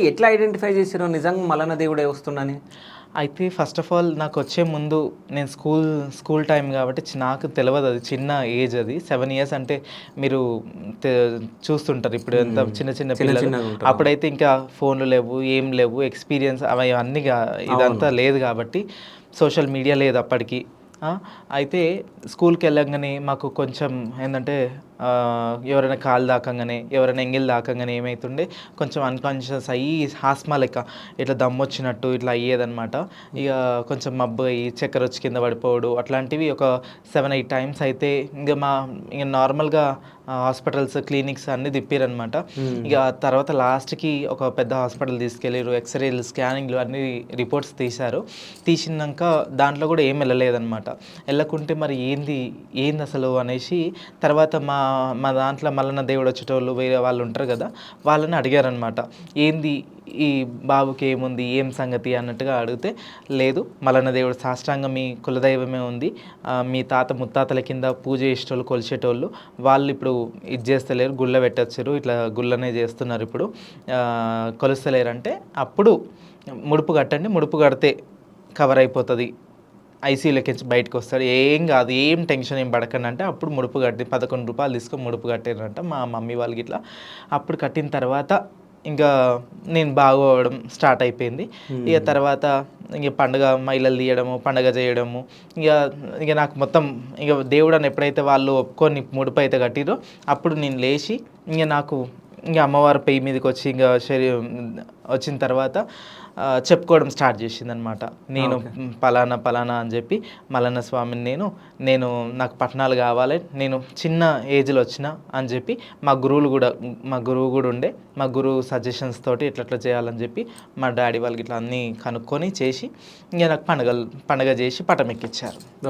ఎట్లా ఐడెంటిఫై చేసిర్రు నిజంగా మల్లన్న దేవుడే వస్తుండని? అయితే ఫస్ట్ ఆఫ్ ఆల్ నాకొచ్చే ముందు నేను స్కూల్ టైమ్ కాబట్టి నాకు తెలవదు, అది చిన్న ఏజ్, అది 7 ఇయర్స్ అంటే మీరు తె చూస్తుంటారు ఇప్పుడు ఎంత హ్మ్. చిన్న చిన్న చిన్న పిల్లలు. చిన్నగుంటారు. అవును. అప్పుడైతే ఇంకా ఫోన్లు లేవు, ఏం లేవు, ఎక్స్‌పీరియన్స్ అవన్నీ అవును. ఇదంతా లేదు కాబట్టి, సోషల్ మీడియా లేదు అప్పటికి. ఆ! అయితే స్కూల్‌కెళ్ళంగానే మాకు కొంచెం ఏందంటే ఎవరైనా కాలు తాకంగానే, ఎవరైనా ఎంగిల్ తాకంగానే ఏమైతుండే, కొంచెం అన్‌కాన్షియస్ అయ్యి ఆస్మా లెక్క ఇట్లా దమ్మొచ్చినట్టు ఇట్లా అయ్యేదనమాట. ఇక కొంచెం మబ్బు అయ్యి చక్కెరొచ్చి కింద పడిపోవుడు అట్లాంటివి ఒక 7, 8 టైమ్స్ అయితే ఇంక నార్మల్‌గా హాస్పిటల్స్, క్లినిక్స్ అన్నీ తిప్పిరనమాట. హ్మ్. ఇక తర్వాత లాస్ట్‌కి ఒక పెద్ద హాస్పిటల్ తీసుకెళ్ళిర్రు. ఎక్స్‌రేలు, స్కానింగ్‌లు అన్నీ రిపోర్ట్స్ తీశారు. తీసినంక దాంట్లో కూడా ఏం ఎళ్ళలేదనమాట. ఎళ్ళకుంటే మరి ఏందసలు అనేసి తర్వాత మా దాంట్లో మల్లన్న దేవుడు వచ్చేటోళ్ళు వేరే వాళ్ళు ఉంటారు కదా! వాళ్ళని అడిగారనమాట. ఏంది ఈ బాబుకి ఏముంది? ఏం సంగతి? అన్నట్టుగా అడిగితే, లేదు మల్లన్న దేవుడు సాష్టాంగం మీ కులదైవమే ఉంది. మీ తాత ముత్తాతల కింద పూజ చేసేటోళ్ళు, కొలిచేటోళ్ళు వాళ్ళు ఇప్పుడు ఇది చేస్తలేరు. గుళ్ళ పెట్టొచ్చిర్రు. ఇట్లా గుళ్ళనే చేస్తున్నారు ఇప్పుడు. కొలుస్తలేరంటే అప్పుడు ముడుపు కట్టండి. ముడుపు కడితే కవర్ అయిపోతది. ఐసీయూలోకించి బయటకొస్తాడు. ఏం గాదు. ఏం టెన్షన్ ఏం పడకండి అంటే, అప్పుడు ముడుపు కట్టి రూ. 11 తీసుకొని ముడుపు కట్టిర్రంట మా మమ్మీ వాళ్ళు గిట్లా. అప్పుడు కట్టిన తర్వాత ఇంకా నేను బాగవ్వడం స్టార్ట్ అయిపోయింది. ఇక హ్మ్. తర్వాత ఇంక పండుగ మైలలు తీయడము, పండగ చేయడము, ఇక ఇక నాకు మొత్తం ఇక దేవుడని ఎప్పుడైతే వాళ్ళు ఒప్పుకొని ముడుపయితే కట్టిర్రో, అప్పుడు నేను లేచి నాకు అమ్మవారు పెయ్యి మీదకొచ్చి వచ్చిన తర్వాత చెప్పుకోవడం స్టార్ట్ చేసిందనమాట. నేను ఓకే. పలానా అని చెప్పి మల్లన్న స్వామిని నేను నాకు పట్నాలు కావాలి, నేను చిన్న ఏజ్‌లో వచ్చిన అని చెప్పి మా గురువు కూడా ఉండే. మా గురువు సజెషన్స్ తోటి ఇట్లా చేయాలని చెప్పి మా డ్యాడీ వాళ్ళకి ఇట్లా అన్నీ కనుక్కొని చేసి, ఇంక నాకు పండగ చేసి పటం ఎక్కిచ్చారు.